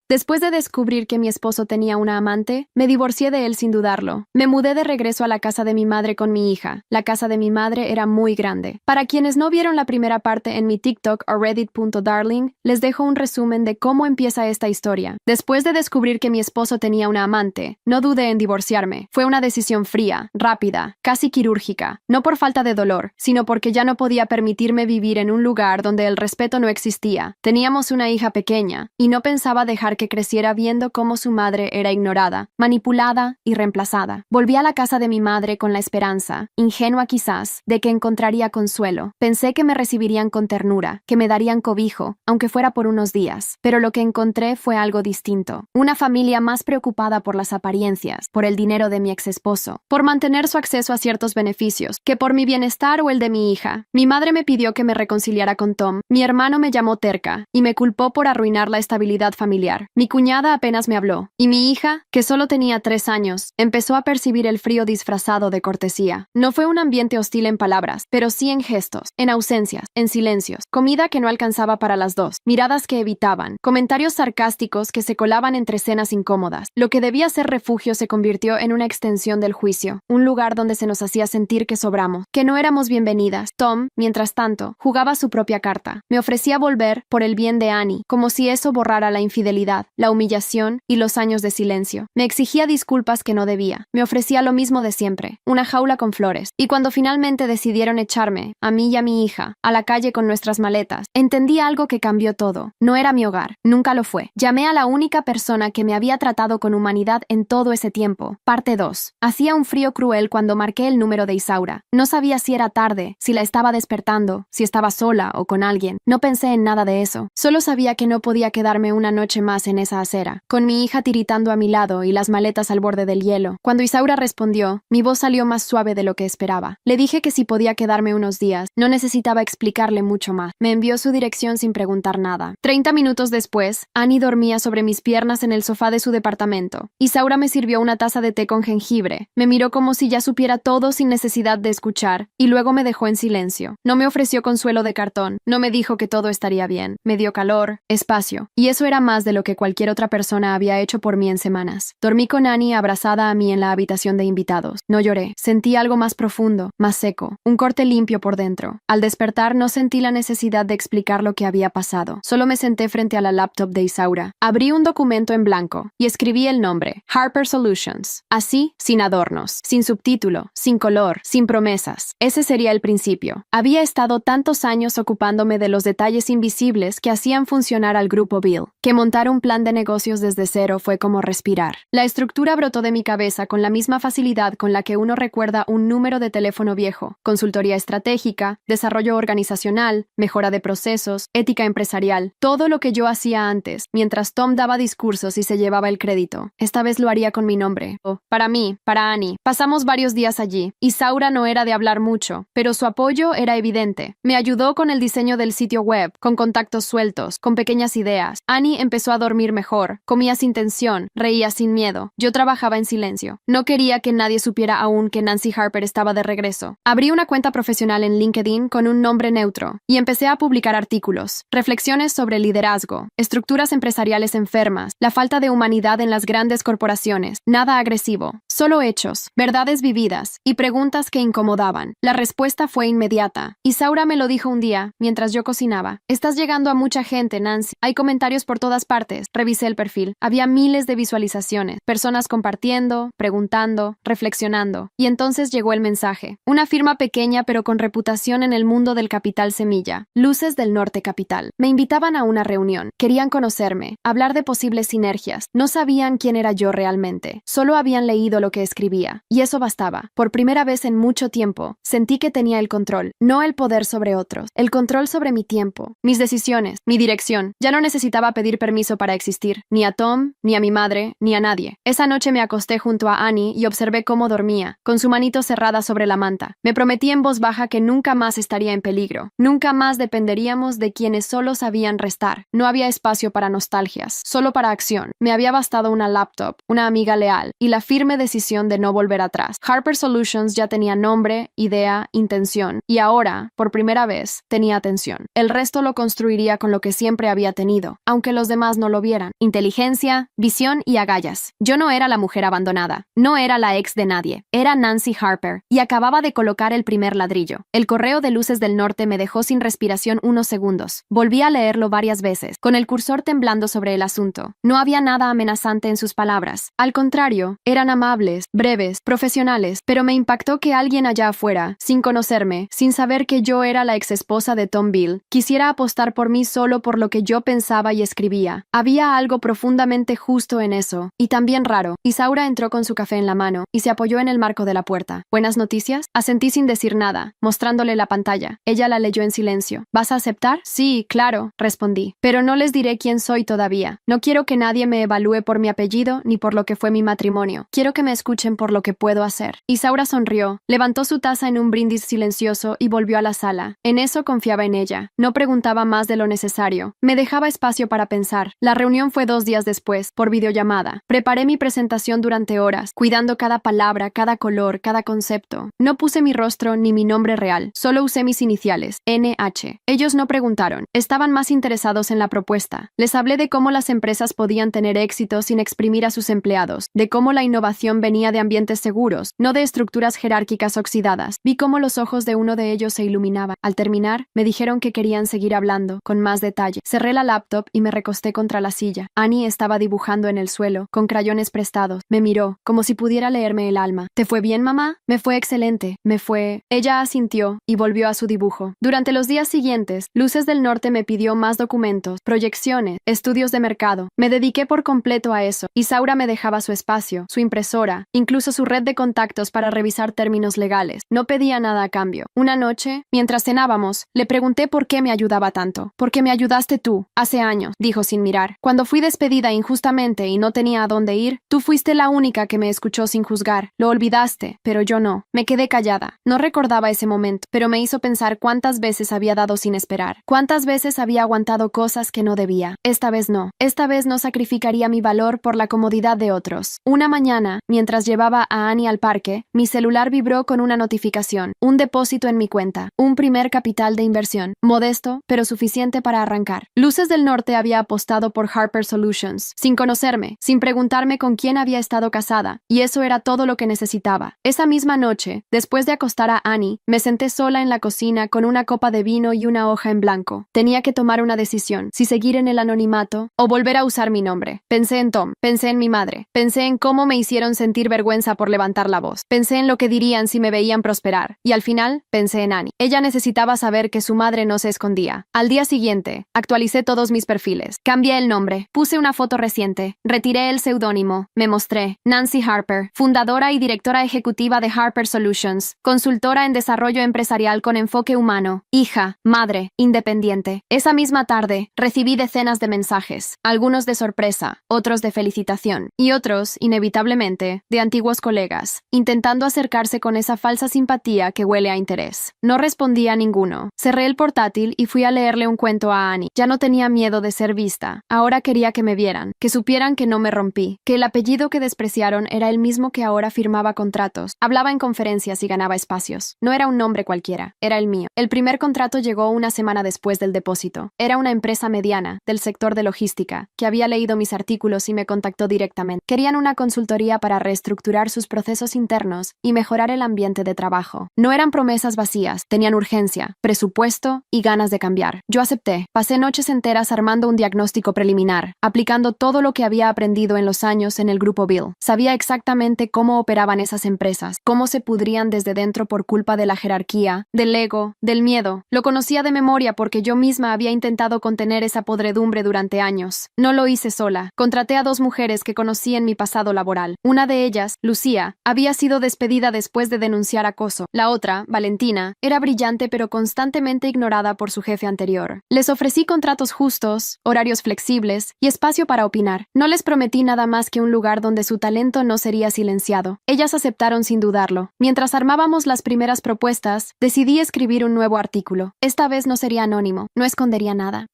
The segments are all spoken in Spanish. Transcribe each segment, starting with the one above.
Después de descubrir que mi esposo tenía una amante, me divorcié de él sin dudarlo. Me mudé de regreso a la casa de mi madre con mi hija. La casa de mi madre era muy grande. Para quienes no vieron la primera parte en mi TikTok o reddit.darling, les dejo un resumen de cómo empieza esta historia. Después de descubrir que mi esposo tenía una amante, no dudé en divorciarme. Fue una decisión fría, rápida, casi quirúrgica. No por falta de dolor, sino porque ya no podía permitirme vivir en un lugar donde el respeto no existía. Teníamos una hija pequeña, y no pensaba dejar que creciera viendo cómo su madre era ignorada, manipulada y reemplazada. Volví a la casa de mi madre con la esperanza, ingenua quizás, de que encontraría consuelo. Pensé que me recibirían con ternura, que me darían cobijo, aunque fuera por unos días. Pero lo que encontré fue algo distinto. Una familia más preocupada por las apariencias, por el dinero de mi exesposo, por mantener su acceso a ciertos beneficios, que por mi bienestar o el de mi hija. Mi madre me pidió que me reconciliara con Tom. Mi hermano me llamó terca y me culpó por arruinar la estabilidad familiar. Mi cuñada apenas me habló, y mi hija, que solo tenía 3 años, empezó a percibir el frío disfrazado de cortesía. No fue un ambiente hostil en palabras, pero sí en gestos, en ausencias, en silencios, comida que no alcanzaba para las dos, miradas que evitaban, comentarios sarcásticos que se colaban entre escenas incómodas. Lo que debía ser refugio se convirtió en una extensión del juicio, un lugar donde se nos hacía sentir que sobramos, que no éramos bienvenidas. Tom, mientras tanto, jugaba su propia carta. Me ofrecía volver por el bien de Annie, como si eso borrara la infidelidad, la humillación y los años de silencio. Me exigía disculpas que no debía. Me ofrecía lo mismo de siempre, una jaula con flores. Y cuando finalmente decidieron echarme, a mí y a mi hija, a la calle con nuestras maletas, entendí algo que cambió todo. No era mi hogar, nunca lo fue. Llamé a la única persona que me había tratado con humanidad en todo ese tiempo. Parte 2. Hacía un frío cruel cuando marqué el número de Isaura. No sabía si era tarde, si la estaba despertando, si estaba sola o con alguien. No pensé en nada de eso. Solo sabía que no podía quedarme una noche más en esa acera, con mi hija tiritando a mi lado y las maletas al borde del hielo. Cuando Isaura respondió, mi voz salió más suave de lo que esperaba. Le dije que si podía quedarme unos días, no necesitaba explicarle mucho más. Me envió su dirección sin preguntar nada. 30 minutos después, Annie dormía sobre mis piernas en el sofá de su departamento. Isaura me sirvió una taza de té con jengibre. Me miró como si ya supiera todo sin necesidad de escuchar, y luego me dejó en silencio. No me ofreció consuelo de cartón, no me dijo que todo estaría bien. Me dio calor, espacio, y eso era más de lo que cualquier otra persona había hecho por mí en semanas. Dormí con Annie abrazada a mí en la habitación de invitados. No lloré, sentí algo más profundo, más seco, un corte limpio por dentro. Al despertar no sentí la necesidad de explicar lo que había pasado. Solo me senté frente a la laptop de Isaura. Abrí un documento en blanco y escribí el nombre, Harper Solutions. Así, sin adornos, sin subtítulo, sin color, sin promesas. Ese sería el principio. Había estado tantos años ocupándome de los detalles invisibles que hacían funcionar al grupo Bill, que montar un plan de negocios desde cero fue como respirar. La estructura brotó de mi cabeza con la misma facilidad con la que uno recuerda un número de teléfono viejo: consultoría estratégica, desarrollo organizacional, mejora de procesos, ética empresarial. Todo lo que yo hacía antes, mientras Tom daba discursos y se llevaba el crédito. Esta vez lo haría con mi nombre. Para mí, para Annie. Pasamos varios días allí. Isaura no era de hablar mucho, pero su apoyo era evidente. Me ayudó con el diseño del sitio web, con contactos sueltos, con pequeñas ideas. Annie empezó a dormir mejor, comía sin tensión, reía sin miedo. Yo trabajaba en silencio. No quería que nadie supiera aún que Nancy Harper estaba de regreso. Abrí una cuenta profesional en LinkedIn con un nombre neutro y empecé a publicar artículos, reflexiones sobre liderazgo, estructuras empresariales enfermas, la falta de humanidad en las grandes corporaciones. Nada agresivo, solo hechos, verdades vividas y preguntas que incomodaban. La respuesta fue inmediata. Isaura me lo dijo un día, mientras yo cocinaba. Estás llegando a mucha gente, Nancy. Hay comentarios por todas partes. Revisé el perfil. Había miles de visualizaciones, personas compartiendo, preguntando, reflexionando. Y entonces llegó el mensaje. Una firma pequeña pero con reputación en el mundo del capital semilla. Luces del Norte Capital. Me invitaban a una reunión. Querían conocerme, hablar de posibles sinergias. No sabían quién era yo realmente. Solo habían leído lo que escribía. Y eso bastaba. Por primera vez en mucho tiempo, sentí que tenía el control. No el poder sobre otros. El control sobre mi tiempo, mis decisiones, mi dirección. Ya no necesitaba pedir permiso para existir. Ni a Tom, ni a mi madre, ni a nadie. Esa noche me acosté junto a Annie y observé cómo dormía, con su manito cerrada sobre la manta. Me prometí en voz baja que nunca más estaría en peligro. Nunca más dependeríamos de quienes solo sabían restar. No había espacio para nostalgias, solo para acción. Me había bastado una laptop, una amiga leal y la firme decisión decisión de no volver atrás. Harper Solutions ya tenía nombre, idea, intención, y ahora, por primera vez, tenía atención. El resto lo construiría con lo que siempre había tenido, aunque los demás no lo vieran: inteligencia, visión y agallas. Yo no era la mujer abandonada, no era la ex de nadie, era Nancy Harper, y acababa de colocar el primer ladrillo. El correo de Luces del Norte me dejó sin respiración unos segundos. Volví a leerlo varias veces, con el cursor temblando sobre el asunto. No había nada amenazante en sus palabras. Al contrario, eran amables, breves, profesionales, pero me impactó que alguien allá afuera, sin conocerme, sin saber que yo era la exesposa de Tom Beale, quisiera apostar por mí solo por lo que yo pensaba y escribía. Había algo profundamente justo en eso, y también raro. Isaura entró con su café en la mano y se apoyó en el marco de la puerta. ¿Buenas noticias? Asentí sin decir nada, mostrándole la pantalla. Ella la leyó en silencio. ¿Vas a aceptar? Sí, claro, respondí. Pero no les diré quién soy todavía. No quiero que nadie me evalúe por mi apellido ni por lo que fue mi matrimonio. Quiero que me escuchen por lo que puedo hacer. Isaura sonrió, levantó su taza en un brindis silencioso y volvió a la sala. En eso confiaba en ella. No preguntaba más de lo necesario. Me dejaba espacio para pensar. La reunión fue 2 días después, por videollamada. Preparé mi presentación durante horas, cuidando cada palabra, cada color, cada concepto. No puse mi rostro ni mi nombre real. Solo usé mis iniciales, NH. Ellos no preguntaron. Estaban más interesados en la propuesta. Les hablé de cómo las empresas podían tener éxito sin exprimir a sus empleados, de cómo la innovación venía de ambientes seguros, no de estructuras jerárquicas oxidadas. Vi cómo los ojos de uno de ellos se iluminaban. Al terminar, me dijeron que querían seguir hablando, con más detalle. Cerré la laptop y me recosté contra la silla. Annie estaba dibujando en el suelo, con crayones prestados. Me miró, como si pudiera leerme el alma. ¿Te fue bien, mamá? Me fue excelente. Me fue... Ella asintió y volvió a su dibujo. Durante los días siguientes, Luces del Norte me pidió más documentos, proyecciones, estudios de mercado. Me dediqué por completo a eso. Isaura me dejaba su espacio, su impresora, incluso su red de contactos para revisar términos legales. No pedía nada a cambio. Una noche, mientras cenábamos, le pregunté por qué me ayudaba tanto. «Porque me ayudaste tú, hace años», dijo sin mirar. «Cuando fui despedida injustamente y no tenía a dónde ir, tú fuiste la única que me escuchó sin juzgar. Lo olvidaste, pero yo no». Me quedé callada. No recordaba ese momento, pero me hizo pensar cuántas veces había dado sin esperar. Cuántas veces había aguantado cosas que no debía. Esta vez no. Esta vez no sacrificaría mi valor por la comodidad de otros. Una mañana, mientras llevaba a Annie al parque, mi celular vibró con una notificación. Un depósito en mi cuenta. Un primer capital de inversión. Modesto, pero suficiente para arrancar. Luces del Norte había apostado por Harper Solutions, sin conocerme, sin preguntarme con quién había estado casada, y eso era todo lo que necesitaba. Esa misma noche, después de acostar a Annie, me senté sola en la cocina con una copa de vino y una hoja en blanco. Tenía que tomar una decisión, si seguir en el anonimato o volver a usar mi nombre. Pensé en Tom, pensé en mi madre, pensé en cómo me hicieron sentir vergüenza por levantar la voz, pensé en lo que dirían si me veían prosperar, y al final, pensé en Annie. Ella necesitaba saber que su madre no se escondía. Al día siguiente, actualicé todos mis perfiles. Cambié el nombre, puse una foto reciente, retiré el seudónimo, me mostré. Nancy Harper, fundadora y directora ejecutiva de Harper Solutions, consultora en desarrollo empresarial con enfoque humano, hija, madre, independiente. Esa misma tarde, recibí decenas de mensajes, algunos de sorpresa, otros de felicitación, y otros, inevitablemente, de antiguos colegas, intentando acercarse con esa falsa simpatía que huele a interés. No respondí a ninguno. Cerré el portátil y fui a leerle un cuento a Annie. Ya no tenía miedo de ser vista. Ahora quería que me vieran, que supieran que no me rompí, que el apellido que despreciaron era el mismo que ahora firmaba contratos, hablaba en conferencias y ganaba espacios. No era un nombre cualquiera, era el mío. El primer contrato llegó una semana después del depósito. Era una empresa mediana, del sector de logística, que había leído mis artículos y me contactó directamente. Querían una consultoría para reestructurar sus procesos internos y mejorar el ambiente de trabajo. No eran promesas vacías, tenían urgencia, presupuesto y ganas de cambiar. Yo acepté. Pasé noches enteras armando un diagnóstico preliminar, aplicando todo lo que había aprendido en los años en el grupo Beale. Sabía exactamente cómo operaban esas empresas, cómo se pudrían desde dentro por culpa de la jerarquía, del ego, del miedo. Lo conocía de memoria porque yo misma había intentado contener esa podredumbre durante años. No lo hice sola. Contraté a 2 mujeres que conocí en mi pasado laboral. Una de ellas, Lucía, había sido despedida después de denunciar acoso. La otra, Valentina, era brillante pero constantemente ignorada por su jefe anterior. Les ofrecí contratos justos, horarios flexibles y espacio para opinar. No les prometí nada más que un lugar donde su talento no sería silenciado. Ellas aceptaron sin dudarlo. Mientras armábamos las primeras propuestas, decidí escribir un nuevo artículo. Esta vez no sería anónimo, no escondería nada.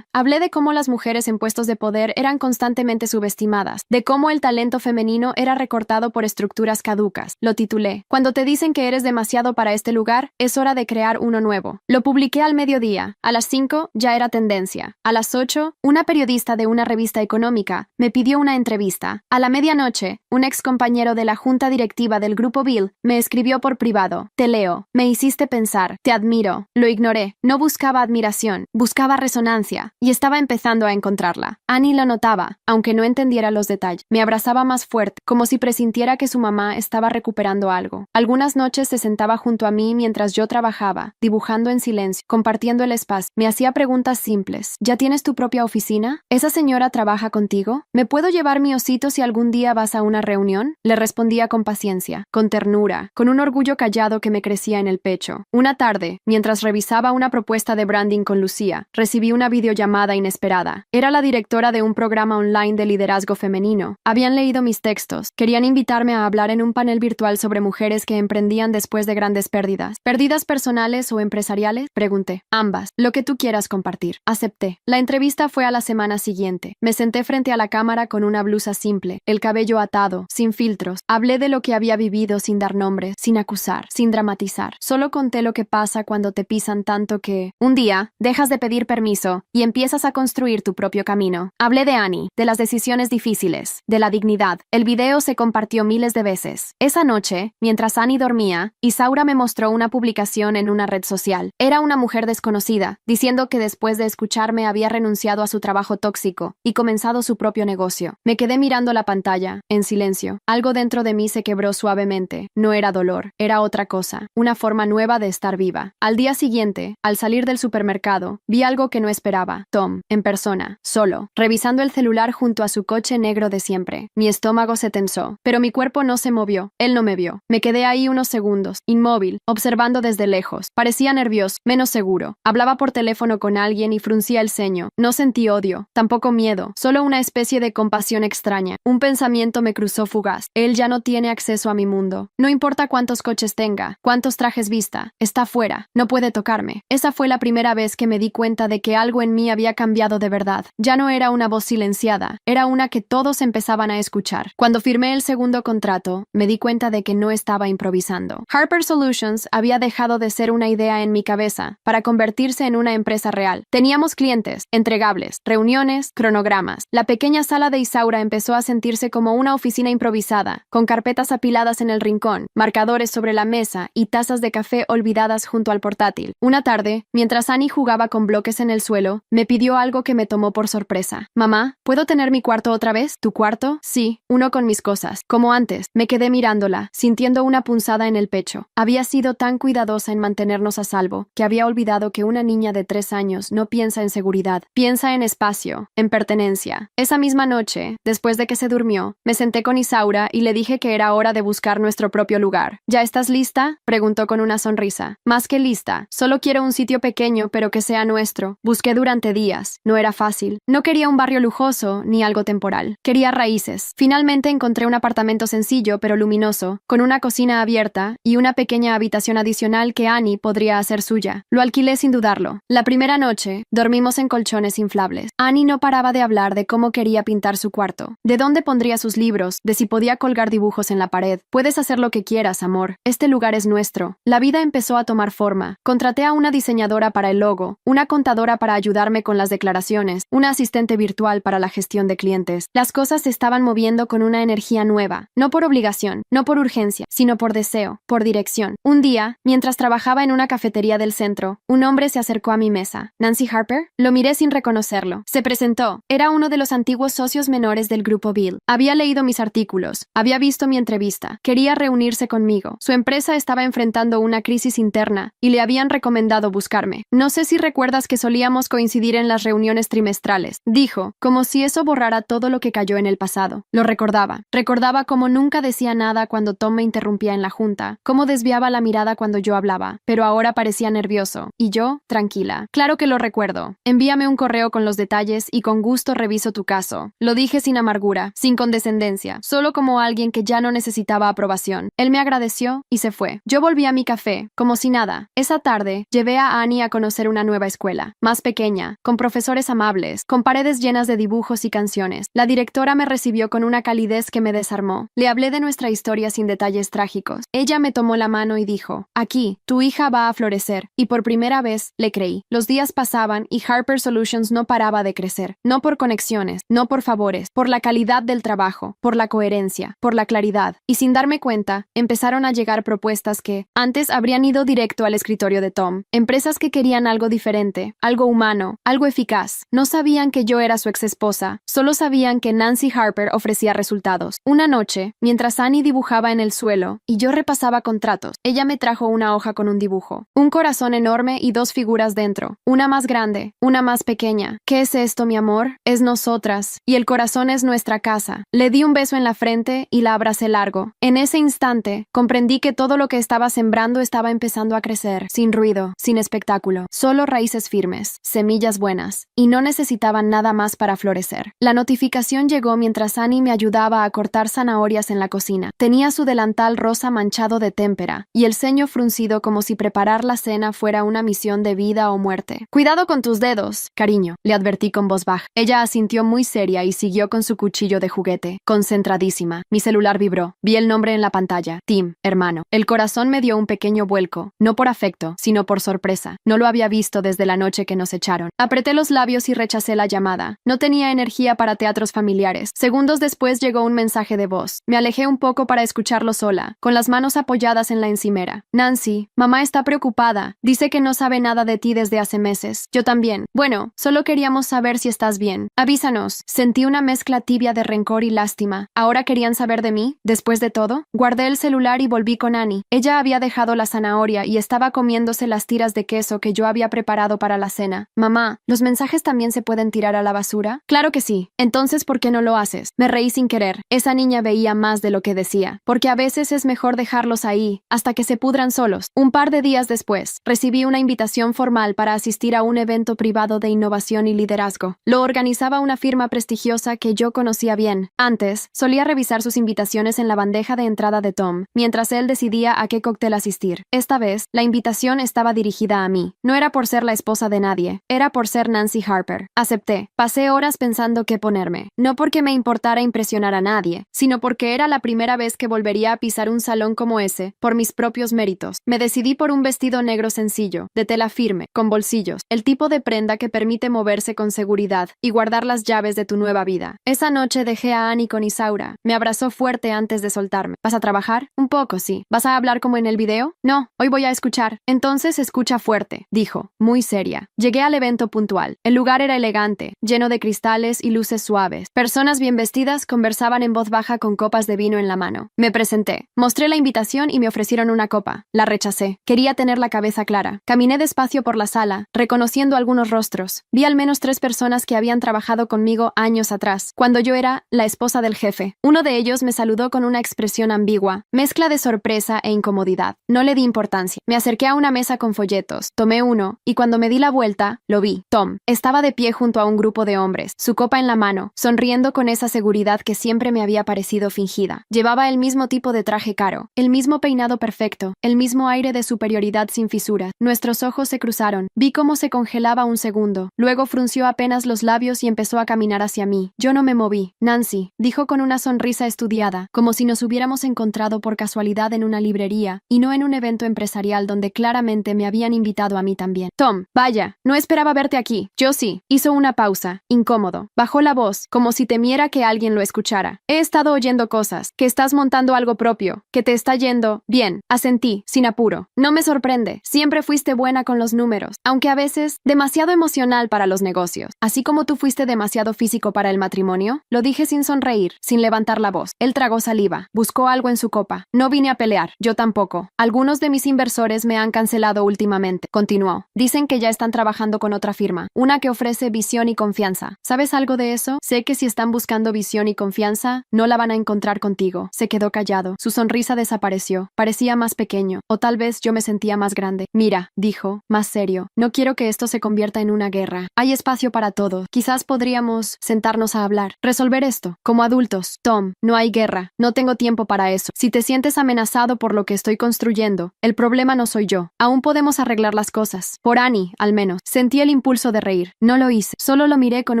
Hablé de cómo las mujeres en puestos de poder eran constantemente subestimadas, de cómo el talento femenino era recortado por estructuras caducas. Lo titulé: Cuando te dicen que eres demasiado para este lugar, es hora de crear uno nuevo. Lo publiqué al mediodía. A las 5 ya era tendencia. A las 8, una periodista de una revista económica me pidió una entrevista. A la medianoche, un ex compañero de la junta directiva del Grupo Bill me escribió por privado: Te leo. Me hiciste pensar. Te admiro. Lo ignoré. No buscaba admiración. Buscaba resonancia. Y estaba empezando a encontrarla. Annie lo notaba, aunque no entendiera los detalles. Me abrazaba más fuerte, como si presintiera que su mamá estaba recuperando algo. Algunas noches se sentaba junto a mí mientras yo trabajaba, dibujando en silencio, compartiendo el espacio. Me hacía preguntas simples. ¿Ya tienes tu propia oficina? ¿Esa señora trabaja contigo? ¿Me puedo llevar mi osito si algún día vas a una reunión? Le respondía con paciencia, con ternura, con un orgullo callado que me crecía en el pecho. Una tarde, mientras revisaba una propuesta de branding con Lucía, recibí una videollamada inesperada. Era la directora de un programa online de liderazgo femenino. Habían leído mis textos. Querían invitarme a hablar en un panel virtual sobre mujeres que emprendían después de grandes pérdidas. ¿Pérdidas personales o empresariales? Pregunté. Ambas. Lo que tú quieras compartir. Acepté. La entrevista fue a la semana siguiente. Me senté frente a la cámara con una blusa simple, el cabello atado, sin filtros. Hablé de lo que había vivido sin dar nombres, sin acusar, sin dramatizar. Solo conté lo que pasa cuando te pisan tanto que, un día, dejas de pedir permiso y empiezas a construir tu propio camino. Hablé de Annie, de las decisiones difíciles, de la dignidad. El video se compartió miles de veces. Esa noche, mientras Annie dormía, Isaura me mostró una publicación en una red social. Era una mujer desconocida, diciendo que después de escucharme había renunciado a su trabajo tóxico y comenzado su propio negocio. Me quedé mirando la pantalla, en silencio. Algo dentro de mí se quebró suavemente. No era dolor, era otra cosa, una forma nueva de estar viva. Al día siguiente, al salir del supermercado, vi algo que no esperaba. Tom, en persona, solo, revisando el celular junto a su coche negro de siempre. Mi estómago se tensó, pero mi cuerpo no se movió. Él no me vio. Me quedé ahí unos segundos, inmóvil, observando desde lejos. Parecía nervioso, menos seguro. Hablaba por teléfono con alguien y fruncía el ceño. No sentí odio, tampoco miedo, solo una especie de compasión extraña. Un pensamiento me cruzó fugaz. Él ya no tiene acceso a mi mundo. No importa cuántos coches tenga, cuántos trajes vista, está fuera, no puede tocarme. Esa fue la primera vez que me di cuenta de que algo en mí había cambiado de verdad. Ya no era una voz silenciada, era una que todos empezaban a escuchar. Cuando firmé el segundo contrato, me di cuenta de que no estaba improvisando. Harper Solutions había dejado de ser una idea en mi cabeza para convertirse en una empresa real. Teníamos clientes, entregables, reuniones, cronogramas. La pequeña sala de Isaura empezó a sentirse como una oficina improvisada, con carpetas apiladas en el rincón, marcadores sobre la mesa y tazas de café olvidadas junto al portátil. Una tarde, mientras Annie jugaba con bloques en el suelo, me pidió algo que me tomó por sorpresa. «Mamá, ¿puedo tener mi cuarto otra vez?» «¿Tu cuarto?» «Sí, uno con mis cosas. Como antes». Me quedé mirándola, sintiendo una punzada en el pecho. Había sido tan cuidadosa en mantenernos a salvo, que había olvidado que una niña de 3 años no piensa en seguridad, piensa en espacio, en pertenencia. Esa misma noche, después de que se durmió, me senté con Isaura y le dije que era hora de buscar nuestro propio lugar. «¿Ya estás lista?», preguntó con una sonrisa. «Más que lista. Solo quiero un sitio pequeño pero que sea nuestro». Busqué durante días. No era fácil. No quería un barrio lujoso ni algo temporal. Quería raíces. Finalmente encontré un apartamento sencillo pero luminoso, con una cocina abierta y una pequeña habitación adicional que Annie podría hacer suya. Lo alquilé sin dudarlo. La primera noche, dormimos en colchones inflables. Annie no paraba de hablar de cómo quería pintar su cuarto, de dónde pondría sus libros, de si podía colgar dibujos en la pared. «Puedes hacer lo que quieras, amor. Este lugar es nuestro». La vida empezó a tomar forma. Contraté a una diseñadora para el logo, una contadora para ayudarme con las declaraciones, una asistente virtual para la gestión de clientes. Las cosas se estaban moviendo con una energía nueva, no por obligación, no por urgencia, sino por deseo, por dirección. Un día, mientras trabajaba en una cafetería del centro, un hombre se acercó a mi mesa. «¿Nancy Harper?» Lo miré sin reconocerlo. Se presentó. Era uno de los antiguos socios menores del Grupo Bill. Había leído mis artículos, había visto mi entrevista, quería reunirse conmigo. Su empresa estaba enfrentando una crisis interna y le habían recomendado buscarme. «No sé si recuerdas que solíamos coincidir en las reuniones trimestrales», dijo, como si eso borrara todo lo que cayó en el pasado. Lo recordaba. Recordaba cómo nunca decía nada cuando Tom me interrumpía en la junta, cómo desviaba la mirada cuando yo hablaba, pero ahora parecía nervioso, y yo, tranquila. «Claro que lo recuerdo. Envíame un correo con los detalles y con gusto reviso tu caso». Lo dije sin amargura, sin condescendencia, solo como alguien que ya no necesitaba aprobación. Él me agradeció y se fue. Yo volví a mi café, como si nada. Esa tarde, llevé a Annie a conocer una nueva escuela, más pequeña, con profesores amables, con paredes llenas de dibujos y canciones. La directora me recibió con una calidez que me me desarmó. Le hablé de nuestra historia sin detalles trágicos. Ella me tomó la mano y dijo, aquí, tu hija va a florecer. Y por primera vez, le creí. Los días pasaban y Harper Solutions no paraba de crecer. No por conexiones, no por favores, por la calidad del trabajo, por la coherencia, por la claridad. Y sin darme cuenta, empezaron a llegar propuestas que, antes habrían ido directo al escritorio de Tom. Empresas que querían algo diferente, algo humano, algo eficaz. No sabían que yo era su exesposa, solo sabían que Nancy Harper ofrecía resultados. Una noche, mientras Annie dibujaba en el suelo y yo repasaba contratos, ella me trajo una hoja con un dibujo. Un corazón enorme y dos figuras dentro. Una más grande, una más pequeña. ¿Qué es esto, mi amor? Es nosotras. Y el corazón es nuestra casa. Le di un beso en la frente y la abracé largo. En ese instante, comprendí que todo lo que estaba sembrando estaba empezando a crecer, sin ruido, sin espectáculo, solo raíces firmes, semillas buenas, y no necesitaban nada más para florecer. La notificación llegó mientras Annie me ayudaba a cortar zanahorias en la cocina. Tenía su delantal rosa manchado de témpera, y el ceño fruncido como si preparar la cena fuera una misión de vida o muerte. «Cuidado con tus dedos, cariño», le advertí con voz baja. Ella asintió muy seria y siguió con su cuchillo de juguete, concentradísima. Mi celular vibró. Vi el nombre en la pantalla. Tim, hermano. El corazón me dio un pequeño vuelco, no por afecto, sino por sorpresa. No lo había visto desde la noche que nos echaron. Apreté los labios y rechacé la llamada. No tenía energía para teatros familiares. Segundos después llegó un mensaje de voz. Me alejé un poco para escucharlo sola, con las manos apoyadas en la encimera. Nancy, mamá está preocupada. Dice que no sabe nada de ti desde hace meses. Yo también. Bueno, solo queríamos saber si estás bien. Avísanos. Sentí una mezcla tibia de rencor y lástima. ¿Ahora querían saber de mí? Después de todo, guardé el celular y volví con Annie. Ella había dejado la zanahoria y estaba comiéndose las tiras de queso que yo había preparado para la cena. Mamá, ¿los mensajes también se pueden tirar a la basura? Claro que sí. Entonces, ¿por qué no lo haces? Me reí sin querer. Esa niña veía más de lo que decía. Porque a veces es mejor dejarlos ahí, hasta que se pudran solos. Un par de días después, recibí una invitación formal para asistir a un evento privado de innovación y liderazgo. Lo organizaba una firma prestigiosa que yo conocía bien. Antes, solía revisar sus invitaciones en la bandeja de entrada de Tom, mientras él decidía a qué cóctel asistir. Esta vez, la invitación estaba dirigida a mí. No era por ser la esposa de nadie, era por ser Nancy Harper. Acepté. Pasé horas pensando qué ponerme. No porque me importara impresionar a nadie, sino porque era la primera vez que volvería a pisar un salón como ese, por mis propios méritos. Me decidí por un vestido negro sencillo, de tela firme, con bolsillos, el tipo de prenda que permite moverse con seguridad y guardar las llaves de tu nueva vida. Esa noche dejé a Annie con Isaura. Me abrazó fuerte antes de soltarme. ¿Vas a trabajar? Un poco, sí. ¿Vas a hablar como en el video? No, hoy voy a escuchar. Entonces escucha fuerte, dijo, muy seria. Llegué al evento puntual. El lugar era elegante, lleno de cristales y luces suaves. Personas bien vestidas conversaban en voz baja con copas de vino en la mano. Me presenté. Mostré la invitación y me ofrecieron una copa. La rechacé. Quería tener la cabeza clara. Caminé despacio por la sala, reconociendo algunos rostros. Vi al menos 3 personas que habían trabajado conmigo años atrás, cuando yo era la esposa del jefe. Uno de ellos me saludó con una expresión ambigua, mezcla de sorpresa e incomodidad. No le di importancia. Me acerqué a una mesa con folletos, tomé uno, y cuando me di la vuelta, lo vi. Tom estaba de pie junto a un grupo de hombres, su copa en la mano, sonriendo con esa seguridad que siempre me había parecido fingida. Llevaba el mismo tipo de traje caro, el mismo peinado perfecto, el mismo aire de superioridad sin fisuras. Nuestros ojos se cruzaron. Vi cómo se congelaba un segundo. Luego frunció apenas los labios y empezó a caminar hacia mí. Yo no me moví. Nancy, dijo con una sonrisa estudiada, como si nos hubiéramos encontrado por casualidad en una librería y no en un evento empresarial donde claramente me habían invitado a mí también. Tom, vaya, no esperaba verte aquí. Yo sí. Hizo una pausa, incómodo. Bajó la voz, como si temiera que alguien lo escuchara. He estado oyendo cosas, que estás montando algo propio, que te está yendo bien. Asentí, sin apuro. No me sorprende. Siempre fuiste buena con los números, aunque a veces demasiado emocional para los negocios. Así como tú fuiste demasiado físico para el matrimonio, lo dije sin sonreír, sin levantar la voz. Él tragó saliva, buscó algo en su copa. No vine a pelear, yo tampoco. Algunos de mis inversores me han cancelado últimamente, continuó. Dicen que ya están trabajando con otra firma, una que ofrece visión y confianza. ¿Sabes algo de eso? Sé que si están buscando visión y confianza, no la van a encontrar contigo. Se quedó callado. Su sonrisa desapareció. Parecía más pequeño, o tal vez yo me sentía más grande. Mira, dijo, más serio, no quiero que esto se convierta en una guerra. Hay espacio para todo. Quizás podríamos sentarnos a hablar, resolver esto, como adultos. Tom, no hay guerra. No tengo tiempo para eso. Si te sientes amenazado por lo que estoy construyendo, el problema no soy yo. Aún podemos arreglar las cosas. Por Annie, al menos. Sentí el impulso de reír. No lo hice. Solo lo miré con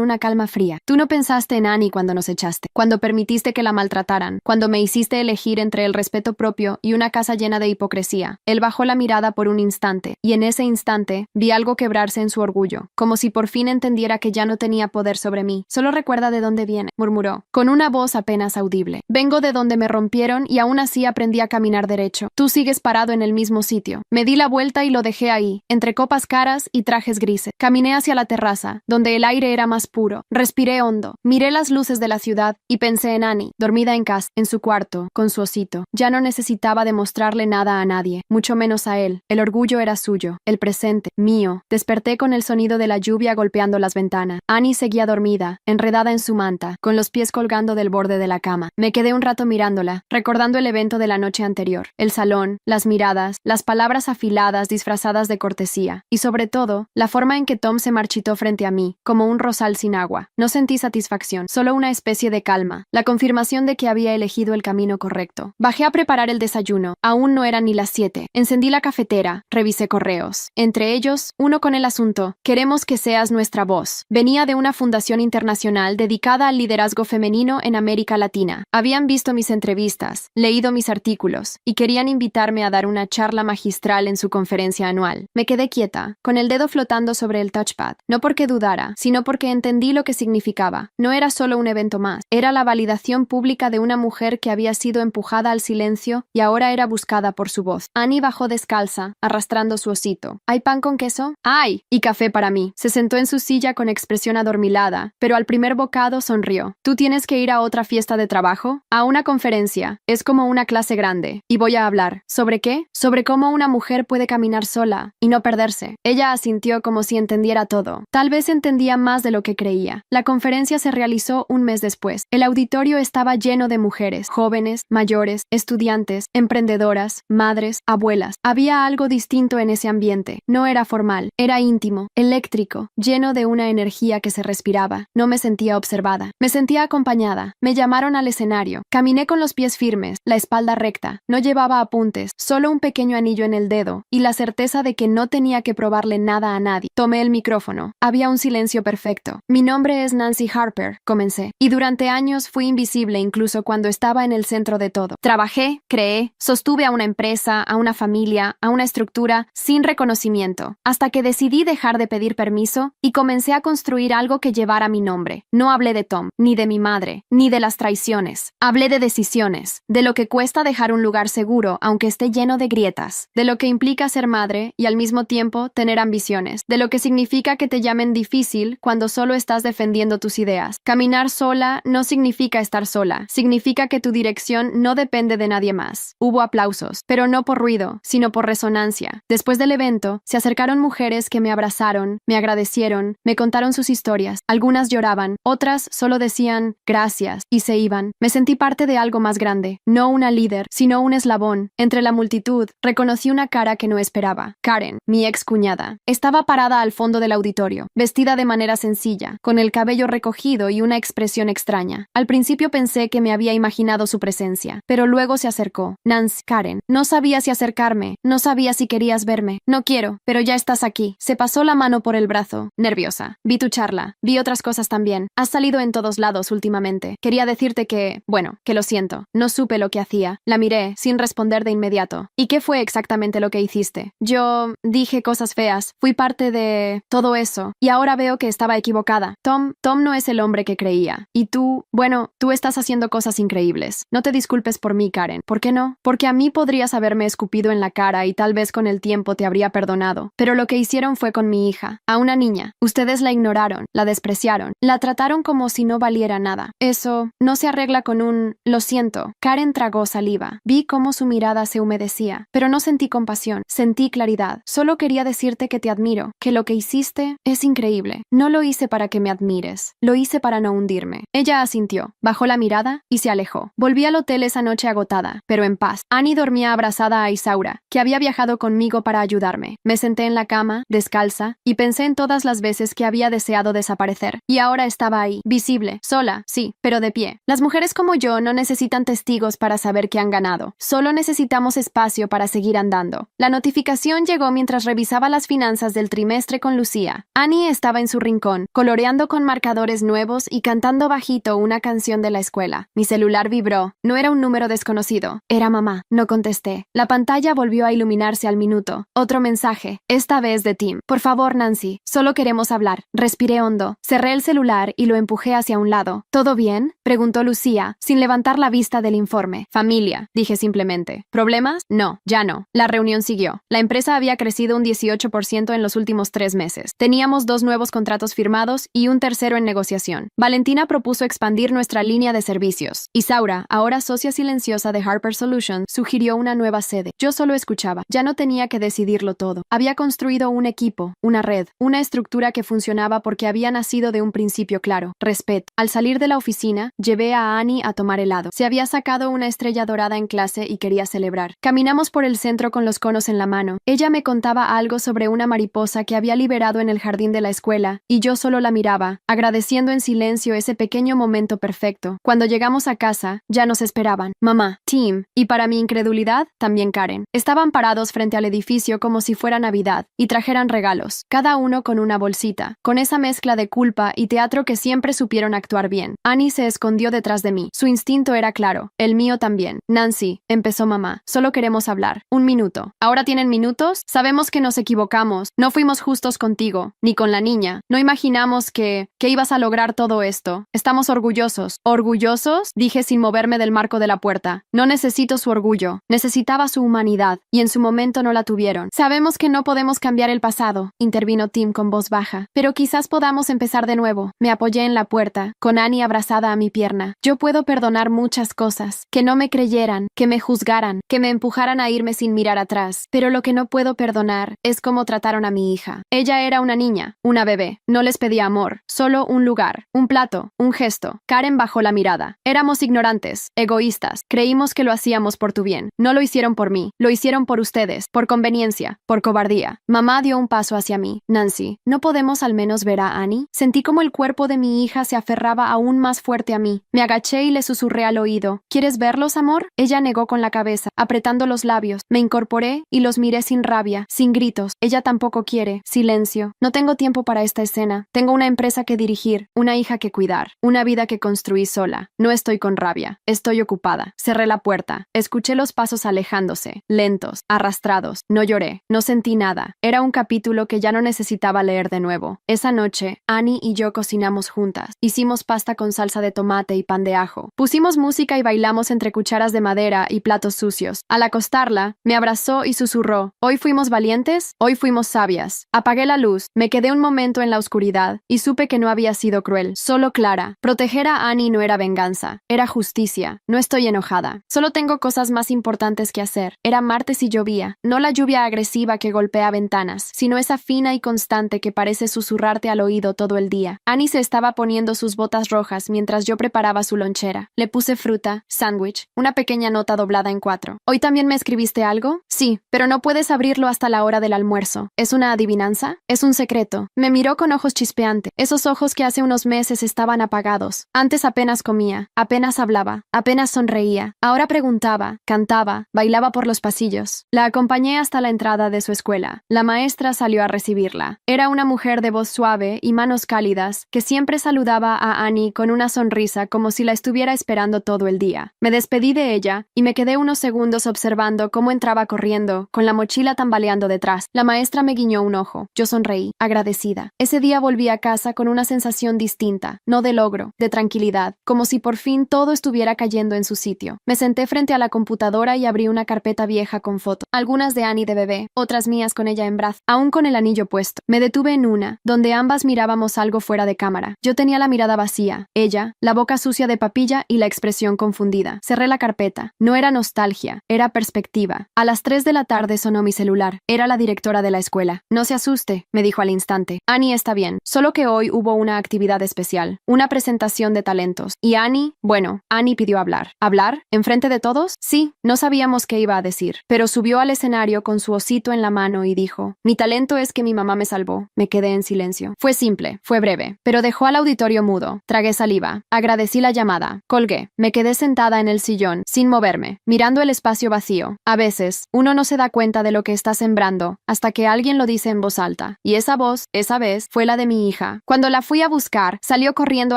una calma fría. Tú no pensaste en Annie cuando nos echaste. Cuando permitiste permitiste que la maltrataran, cuando me hiciste elegir entre el respeto propio y una casa llena de hipocresía. Él bajó la mirada por un instante, y en ese instante vi algo quebrarse en su orgullo, como si por fin entendiera que ya no tenía poder sobre mí. Solo recuerda de dónde viene, murmuró, con una voz apenas audible. Vengo de donde me rompieron y aún así aprendí a caminar derecho. Tú sigues parado en el mismo sitio. Me di la vuelta y lo dejé ahí, entre copas caras y trajes grises. Caminé hacia la terraza, donde el aire era más puro. Respiré hondo, miré las luces de la ciudad y pensé en Annie, dormida en casa, en su cuarto, con su osito. Ya no necesitaba demostrarle nada a nadie, mucho menos a él. El orgullo era suyo, el presente, mío. Desperté con el sonido de la lluvia golpeando las ventanas. Annie seguía dormida, enredada en su manta, con los pies colgando del borde de la cama. Me quedé un rato mirándola, recordando el evento de la noche anterior, el salón, las miradas, las palabras afiladas disfrazadas de cortesía, y sobre todo, la forma en que Tom se marchitó frente a mí, como un rosal sin agua. No sentí satisfacción, solo una especie de calma, la confirmación de que había elegido el camino correcto. Bajé a preparar el desayuno. Aún no eran ni las 7. Encendí la cafetera, revisé correos. Entre ellos, uno con el asunto: queremos que seas nuestra voz. Venía de una fundación internacional dedicada al liderazgo femenino en América Latina. Habían visto mis entrevistas, leído mis artículos, y querían invitarme a dar una charla magistral en su conferencia anual. Me quedé quieta, con el dedo flotando sobre el touchpad, no porque dudara, sino porque entendí lo que significaba. No era solo un evento más, era la validación pública de una mujer que había sido empujada al silencio y ahora era buscada por su voz. Annie bajó descalza, arrastrando su osito. ¿Hay pan con queso? ¡Ay! Y café para mí. Se sentó en su silla con expresión adormilada, pero al primer bocado sonrió. ¿Tú tienes que ir a otra fiesta de trabajo? A una conferencia. Es como una clase grande. Y voy a hablar. ¿Sobre qué? Sobre cómo una mujer puede caminar sola y no perderse. Ella asintió como si entendiera todo. Tal vez entendía más de lo que creía. La conferencia se realizó un mes después. El auditorio estaba lleno de mujeres, jóvenes, mayores, estudiantes, emprendedoras, madres, abuelas. Había algo distinto en ese ambiente. No era formal, era íntimo, eléctrico, lleno de una energía que se respiraba. No me sentía observada. Me sentía acompañada. Me llamaron al escenario. Caminé con los pies firmes, la espalda recta. No llevaba apuntes, solo un pequeño anillo en el dedo y la certeza de que no tenía que probarle nada a nadie. Tomé el micrófono. Había un silencio perfecto. Mi nombre es Nancy Harper, comencé, y durante años fui invisible incluso cuando estaba en el centro de todo. Trabajé, creé, sostuve a una empresa, a una familia, a una estructura sin reconocimiento, hasta que decidí dejar de pedir permiso y comencé a construir algo que llevara mi nombre. No hablé de Tom, ni de mi madre, ni de las traiciones. Hablé de decisiones, de lo que cuesta dejar un lugar seguro aunque esté lleno de grietas, de lo que implica ser madre y al mismo tiempo tener ambiciones, de lo que significa que te llamen difícil cuando solo estás defendiendo tus ideas. Caminar sola no significa estar sola, significa que tu dirección no depende de nadie más. Hubo aplausos, pero no por ruido, sino por resonancia. Después del evento, se acercaron mujeres que me abrazaron, me agradecieron, me contaron sus historias. Algunas lloraban, otras solo decían gracias y se iban. Me sentí parte de algo más grande, no una líder, sino un eslabón. Entre la multitud, reconocí una cara que no esperaba. Karen, mi ex cuñada. Estaba parada al fondo del auditorio, vestida de manera sencilla, con el cabello recogido y una expresión extraña. Al principio pensé que me había imaginado su presencia, pero luego se acercó. Nancy, Karen, no sabía si acercarme, no sabía si querías verme. No quiero, pero ya estás aquí. Se pasó la mano por el brazo, nerviosa. Vi tu charla, vi otras cosas también. Has salido en todos lados últimamente. Quería decirte que, bueno, que lo siento. No supe lo que hacía. La miré, sin responder de inmediato. ¿Y qué fue exactamente lo que hiciste? Yo dije cosas feas. Fui parte de todo eso. Y ahora veo que estaba equivocada. Tom no es el hombre que creía. Y tú, bueno, tú estás haciendo cosas increíbles. No te disculpes por mí, Karen. ¿Por qué no? Porque a mí podrías haberme escupido en la cara y tal vez con el tiempo te habría perdonado. Pero lo que hicieron fue con mi hija, a una niña. Ustedes la ignoraron, la despreciaron, la trataron como si no valiera nada. Eso no se arregla con un lo siento. Karen tragó saliva. Vi cómo su mirada se humedecía, pero no sentí compasión, sentí claridad. Solo quería decirte que te admiro, que lo que hiciste es increíble. No lo hice para que me admires, lo hice para no hundirme. Ella asintió, bajó la mirada y se alejó. Volví al hotel esa noche agotada, pero en paz. Annie dormía abrazada a Isaura, que había viajado conmigo para ayudarme. Me senté en la cama, descalza, y pensé en todas las veces que había deseado desaparecer. Y ahora estaba ahí, visible, sola, sí, pero de pie. Las mujeres como yo no necesitan testigos para saber que han ganado. Solo necesitamos espacio para seguir andando. La notificación llegó mientras revisaba las finanzas del trimestre con Lucía. Annie estaba en su rincón, coloreando con marcadores nuevos y cantando bajito una canción extensión de la escuela. Mi celular vibró. No era un número desconocido. Era mamá. No contesté. La pantalla volvió a iluminarse al minuto. Otro mensaje. Esta vez de Tim. Por favor, Nancy. Solo queremos hablar. Respiré hondo. Cerré el celular y lo empujé hacia un lado. ¿Todo bien?, preguntó Lucía, sin levantar la vista del informe. Familia, dije simplemente. ¿Problemas? No, ya no. La reunión siguió. La empresa había crecido un 18% en los últimos 3 meses. Teníamos 2 nuevos contratos firmados y un tercero en negociación. Valentina propuso expandir nuestra línea de servicios. Isaura, ahora socia silenciosa de Harper Solutions, sugirió una nueva sede. Yo solo escuchaba. Ya no tenía que decidirlo todo. Había construido un equipo, una red, una estructura que funcionaba porque había nacido de un principio claro. Respeto. Al salir de la oficina, llevé a Annie a tomar helado. Se había sacado una estrella dorada en clase y quería celebrar. Caminamos por el centro con los conos en la mano. Ella me contaba algo sobre una mariposa que había liberado en el jardín de la escuela, y yo solo la miraba, agradeciendo en silencio ese pequeño momento perfecto. Cuando llegamos a casa, ya nos esperaban. Mamá, Tim, y para mi incredulidad, también Karen. Estaban parados frente al edificio como si fuera Navidad, y trajeran regalos, cada uno con una bolsita, con esa mezcla de culpa y teatro que siempre supieron actuar bien. Annie se escondió detrás de mí. Su instinto era claro, el mío también. Nancy, empezó mamá, solo queremos hablar. 1 minuto. ¿Ahora tienen minutos? Sabemos que nos equivocamos. No fuimos justos contigo, ni con la niña. No imaginamos que ibas a lograr todo esto. Estamos orgullosos. ¿Orgullosos?, dije sin moverme del marco de la puerta. No necesito su orgullo. Necesitaba su humanidad, y en su momento no la tuvieron. Sabemos que no podemos cambiar el pasado, intervino Tim con voz baja, pero quizás podamos empezar de nuevo. Me apoyé en la puerta, con Annie abrazada a mi pierna. Yo puedo perdonar muchas cosas. Que no me creyeran, que me juzgaran, que me empujaran a irme sin mirar atrás. Pero lo que no puedo perdonar es cómo trataron a mi hija. Ella era una niña, una bebé. No les pedía amor, solo un lugar, un plato, un gesto. Karen bajó la mirada. Éramos ignorantes, egoístas. Creímos que lo hacíamos por tu bien. No lo hicieron por mí, lo hicieron por ustedes, por conveniencia, por cobardía. Mamá dio un paso hacia mí. Nancy, ¿no podemos al menos ver a Annie? Sentí como el cuerpo de mi hija se aferraba aún más fuerte a mí. Me agaché y le susurré al oído. ¿Quieres verlos, amor? Ella negó con la cabeza, apretando los labios. Me incorporé y los miré sin rabia, sin gritos. Ella tampoco quiere. Silencio. No tengo tiempo para esta escena. Tengo una empresa que dirigir, una hija que cuidar, una vida que construí sola. No estoy con rabia. Estoy ocupada. Cerré la puerta. Escuché los pasos alejándose, lentos, arrastrados. No lloré. No sentí nada. Era un capítulo que ya no necesitaba leer de nuevo. Esa noche, Annie y yo cocinamos juntas. Hicimos pasta con salsa de tomate y pan de ajo. Pusimos música y bailamos entre cucharas de madera y platos sucios. Al acostarla, me abrazó y susurró: «Hoy fuimos valientes, hoy fuimos sabias». Apagué la luz, me quedé un momento en la oscuridad y supe que no había sido cruel, solo clara. Proteger a Annie no era venganza, era justicia. No estoy enojada. Solo tengo cosas más importantes que hacer. Era martes y llovía, no la lluvia agresiva que golpea ventanas, sino esa fina y constante que parece susurrarte al oído todo el día. Annie se estaba poniendo sus botas rojas mientras yo preparaba su lonchera. Le puse fruta, sándwich, una pequeña nota doblada en 4. ¿Hoy también me escribiste algo? Sí, pero no puedes abrirlo hasta la hora del almuerzo. ¿Es una adivinanza? Es un secreto. Me miró con ojos chispeantes, esos ojos que hace unos meses estaban apagados. Antes apenas comía, apenas hablaba, apenas sonreía. Ahora preguntaba, cantaba, bailaba por los pasillos. La acompañé hasta la entrada de su escuela. La maestra salió a recibirla. Era una mujer de voz suave y manos cálidas que siempre saludaba a Annie con una sonrisa como si la estuviera esperando todo el día. Me despedí de ella y me quedé unos segundos observando cómo entraba corriendo, con la mochila tambaleando detrás. La maestra me guiñó un ojo. Yo sonreí, agradecida. Ese día volví a casa con una sensación distinta, no de logro, de tranquilidad, como si por fin todo estuviera cayendo en su sitio. Me senté frente a la computadora y abrí una carpeta vieja con fotos, algunas de Annie de bebé, otras mías con ella en brazos, aún con el anillo puesto. Me detuve en una, donde ambas mirábamos algo fuera de cámara. Yo tenía la mirada vacía, ella, la boca sucia de papilla y la expresión confundida. Cerré la carpeta. No era nostalgia, era perspectiva. A las 3 de la tarde sonó mi celular. Era la directora de la escuela. No se asuste, me dijo al instante. Annie está bien, solo que hoy hubo una actividad especial, una presentación de talentos. Y Annie, bueno, Annie pidió hablar. ¿Hablar? ¿Enfrente de todos? Sí, no sabíamos qué iba a decir, pero subió al escenario con su osito en la mano y dijo: «Mi talento es que mi mamá me salvó». Me quedé en silencio. Fue simple, fue breve, pero dejó al auditorio mudo. Tragué saliva. Agradecí la llamada. Colgué. Me quedé sentada en el sillón, sin moverme, mirando el espacio vacío. A veces, uno no se da cuenta de lo que está sembrando, hasta que alguien lo dice en voz alta. Y esa voz, esa vez, fue la de mi hija. Cuando la fui a buscar, salió corriendo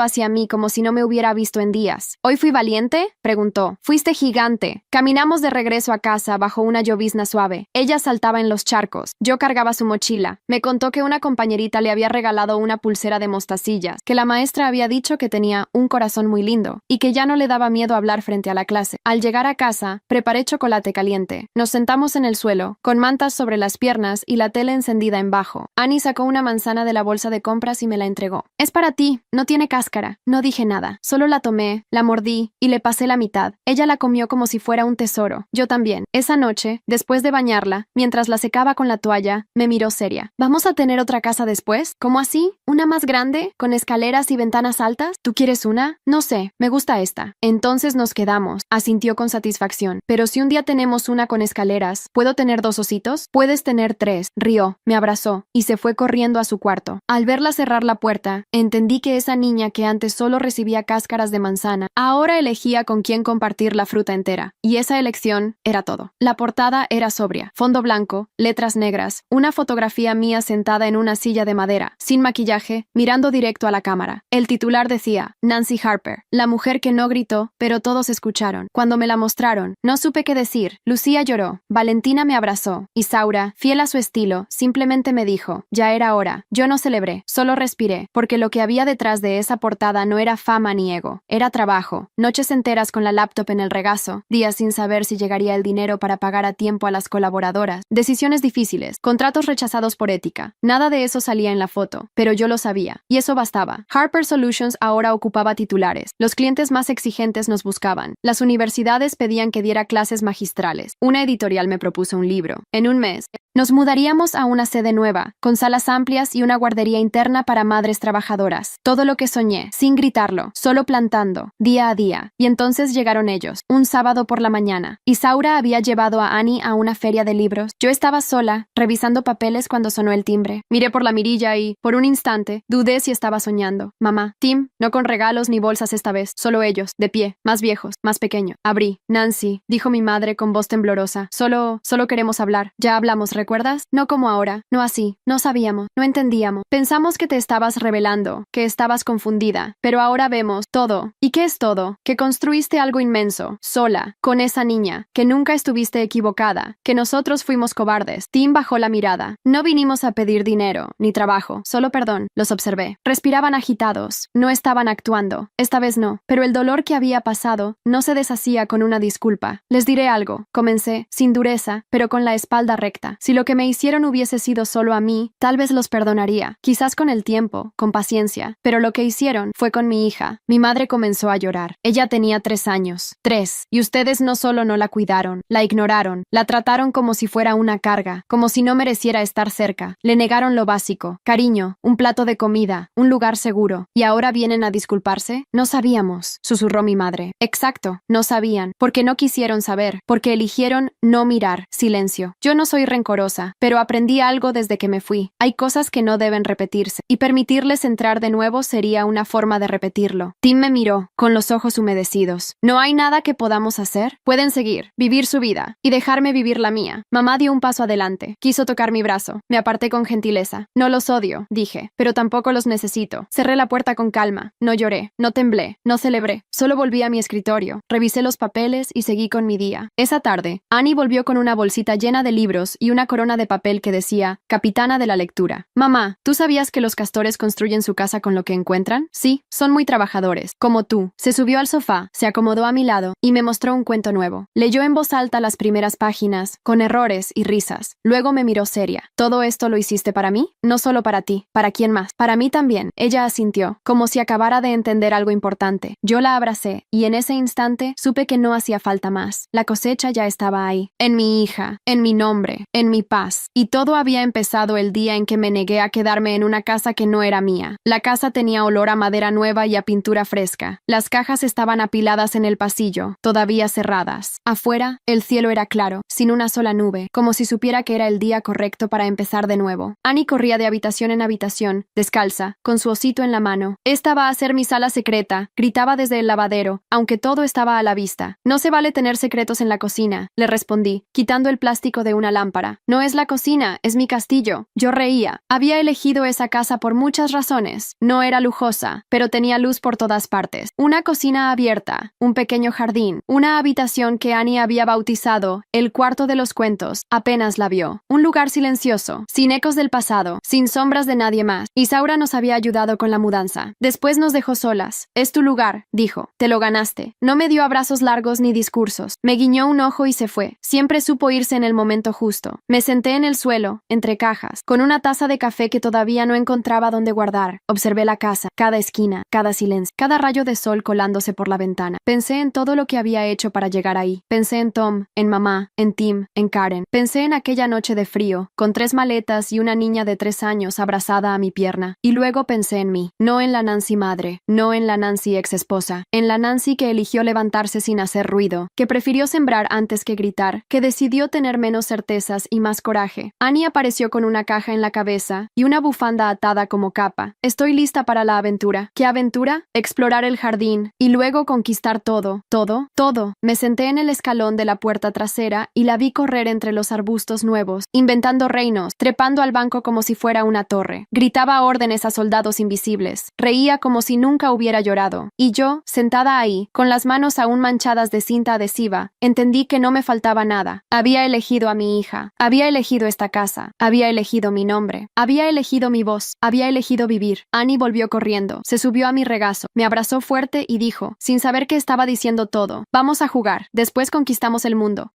hacia mí como si no me hubiera hubiera visto en días. ¿Hoy fui valiente?, preguntó. Fuiste gigante. Caminamos de regreso a casa bajo una llovizna suave. Ella saltaba en los charcos. Yo cargaba su mochila. Me contó que una compañerita le había regalado una pulsera de mostacillas, que la maestra había dicho que tenía un corazón muy lindo y que ya no le daba miedo hablar frente a la clase. Al llegar a casa, preparé chocolate caliente. Nos sentamos en el suelo, con mantas sobre las piernas y la tele encendida en bajo. Annie sacó una manzana de la bolsa de compras y me la entregó. Es para ti, no tiene cáscara. No dije nada, solo la tomé, la mordí y le pasé la mitad. Ella la comió como si fuera un tesoro. Yo también. Esa noche, después de bañarla, mientras la secaba con la toalla, me miró seria. ¿Vamos a tener otra casa después? ¿Cómo así? ¿Una más grande? ¿Con escaleras y ventanas altas? ¿Tú quieres una? No sé, me gusta esta. Entonces nos quedamos, asintió con satisfacción. Pero si un día tenemos una con escaleras, ¿puedo tener 2 ositos? Puedes tener 3, rió, me abrazó y se fue corriendo a su cuarto. Al verla cerrar la puerta, entendí que esa niña que antes solo recibía cáscaras de manzana, ahora elegía con quién compartir la fruta entera. Y esa elección era todo. La portada era sobria, fondo blanco, letras negras, una fotografía mía sentada en una silla de madera, sin maquillaje, mirando directo a la cámara. El titular decía, Nancy Harper, la mujer que no gritó, pero todos escucharon. Cuando me la mostraron, no supe qué decir. Lucía lloró, Valentina me abrazó, Isaura, fiel a su estilo, simplemente me dijo, ya era hora. Yo no celebré, solo respiré, porque lo que había detrás de esa portada no era fama ni ego, era trabajo, noches enteras con la laptop en el regazo, días sin saber si llegaría el dinero para pagar a tiempo a las colaboradoras, decisiones difíciles, contratos rechazados por ética. Nada de eso salía en la foto, pero yo lo sabía, y eso bastaba. Harper Solutions ahora ocupaba titulares, los clientes más exigentes nos buscaban, las universidades pedían que diera clases magistrales, una editorial me propuso un libro. En un mes, nos mudaríamos a una sede nueva, con salas amplias y una guardería interna para madres trabajadoras. Todo lo que soñé, sin gritarlo, solo plantando, día a día. Y entonces llegaron ellos, un sábado por la mañana. Isaura había llevado a Annie a una feria de libros. Yo estaba sola, revisando papeles cuando sonó el timbre. Miré por la mirilla y, por un instante, dudé si estaba soñando. Mamá, Tim, no con regalos ni bolsas esta vez, solo ellos, de pie, más viejos, más pequeño. Abrí. Nancy, dijo mi madre con voz temblorosa. Solo queremos hablar. Ya hablamos, ¿recuerdas? No como ahora, no así. No sabíamos, no entendíamos. Pensamos que te estabas revelando, que estabas confundida, pero ahora vemos todo. ¿Y qué es todo? Que construiste algo inmenso, sola, con esa niña, que nunca estuviste equivocada, que nosotros fuimos cobardes. Tim bajó la mirada. No vinimos a pedir dinero, ni trabajo, solo perdón. Los observé. Respiraban agitados, no estaban actuando. Esta vez no, pero el dolor que había pasado no se deshacía con una disculpa. Les diré algo, comencé, sin dureza, pero con la espalda recta. Si lo que me hicieron hubiese sido solo a mí, tal vez los perdonaría, quizás con el tiempo, con paciencia, pero lo que hicieron fue con mi hija. Mi madre comenzó a llorar. Ella tenía 3 años. 3. Y ustedes no solo no la cuidaron, la ignoraron, la trataron como si fuera una carga, como si no mereciera estar cerca. Le negaron lo básico, cariño, un plato de comida, un lugar seguro. ¿Y ahora vienen a disculparse? No sabíamos, susurró mi madre. Exacto, no sabían, porque no quisieron saber, porque eligieron no mirar. Silencio. Yo no soy rencorosa, pero aprendí algo desde que me fui. Hay cosas que no deben repetirse, y permitirles entrar de nuevo sería una forma de repetirlo. Tim me miró, con los ojos humedecidos. ¿No hay nada que podamos hacer? Pueden seguir, vivir su vida, y dejarme vivir la mía. Mamá dio un paso adelante. Quiso tocar mi brazo. Me aparté con gentileza. No los odio, dije, pero tampoco los necesito. Cerré la puerta con calma. No lloré, no temblé, no celebré. Solo volví a mi escritorio. Revisé los papeles y seguí con mi día. Esa tarde, Annie volvió con una bolsita llena de libros y una corona de papel que decía, Capitana de la lectura. Mamá, ¿tú sabías que los castores construyen su casa con lo que encuentran? Sí, son muy trabajadores, como tú. Se subió al sofá, se acomodó a mi lado y me mostró un cuento nuevo. Leyó en voz alta las primeras páginas, con errores y risas. Luego me miró seria. ¿Todo esto lo hiciste para mí? No solo para ti. ¿Para quién más? Para mí también. Ella asintió, como si acabara de entender algo importante. Yo la abracé, y en ese instante supe que no hacía falta más. La cosecha ya estaba ahí. En mi hija, en mi nombre, en mi paz. Y todo había empezado el día en que me negué a quedarme en una casa que no era mía. La casa tenía olor a madera nueva y a pintura fresca. Las cajas estaban apiladas en el pasillo, todavía cerradas. Afuera, el cielo era claro, sin una sola nube, como si supiera que era el día correcto para empezar de nuevo. Annie corría de habitación en habitación, descalza, con su osito en la mano. Esta va a ser mi sala secreta, gritaba desde el lavadero, aunque todo estaba a la vista. No se vale tener secretos en la cocina, le respondí, quitando el plástico de una lámpara. No es la cocina, es mi castillo. Yo reía. Había elegido esa casa por muchas razones. No era lujosa, pero tenía luz por todas partes. Una cocina abierta, un pequeño jardín, una habitación que Annie había bautizado el cuarto de los cuentos. Apenas la vio. Un lugar silencioso, sin ecos del pasado, sin sombras de nadie más. Isaura nos había ayudado con la mudanza. Después nos dejó solas. Es tu lugar, dijo. Te lo ganaste. No me dio abrazos largos ni discursos. Me guiñó un ojo y se fue. Siempre supo irse en el momento justo. Me senté en el suelo, entre cajas, con una taza de café que todavía no encontraba dónde guardar. Observé la casa, cada esquina, cada silencio, cada rayo de sol colándose por la ventana. Pensé en todo lo que había hecho para llegar ahí. Pensé en Tom, en mamá, en Tim, en Karen. Pensé en aquella noche de frío, con 3 maletas y una niña de 3 años abrazada a mi pierna. Y luego pensé en mí. No en la Nancy madre, no en la Nancy ex esposa, en la Nancy que eligió levantarse sin hacer ruido, que prefirió sembrar antes que gritar, que decidió tener menos certezas y más coraje. Annie apareció con una caja en la cabeza y una bufanda atada como capa. Estoy lista para la aventura. ¿Qué aventura? Explorar el jardín y luego conquistar todo. ¿Todo? Todo. Me senté en el escalón de la puerta trasera y la vi correr entre los arbustos nuevos, inventando reinos, trepando al banco como si fuera una torre. Gritaba órdenes a soldados invisibles. Reía como si nunca hubiera llorado. Y yo, sentada ahí, con las manos aún manchadas de cinta adhesiva, entendí que no me faltaba nada. Había elegido a mi hija. Había elegido esta casa. Había elegido mi nombre. Había elegido mi voz. Había elegido vivir. Annie volvió corriendo. Se subió a mi regazo. Me abrazó fuerte y dijo, sin saber que estaba diciendo todo, vamos a jugar. Después conquistamos el mundo.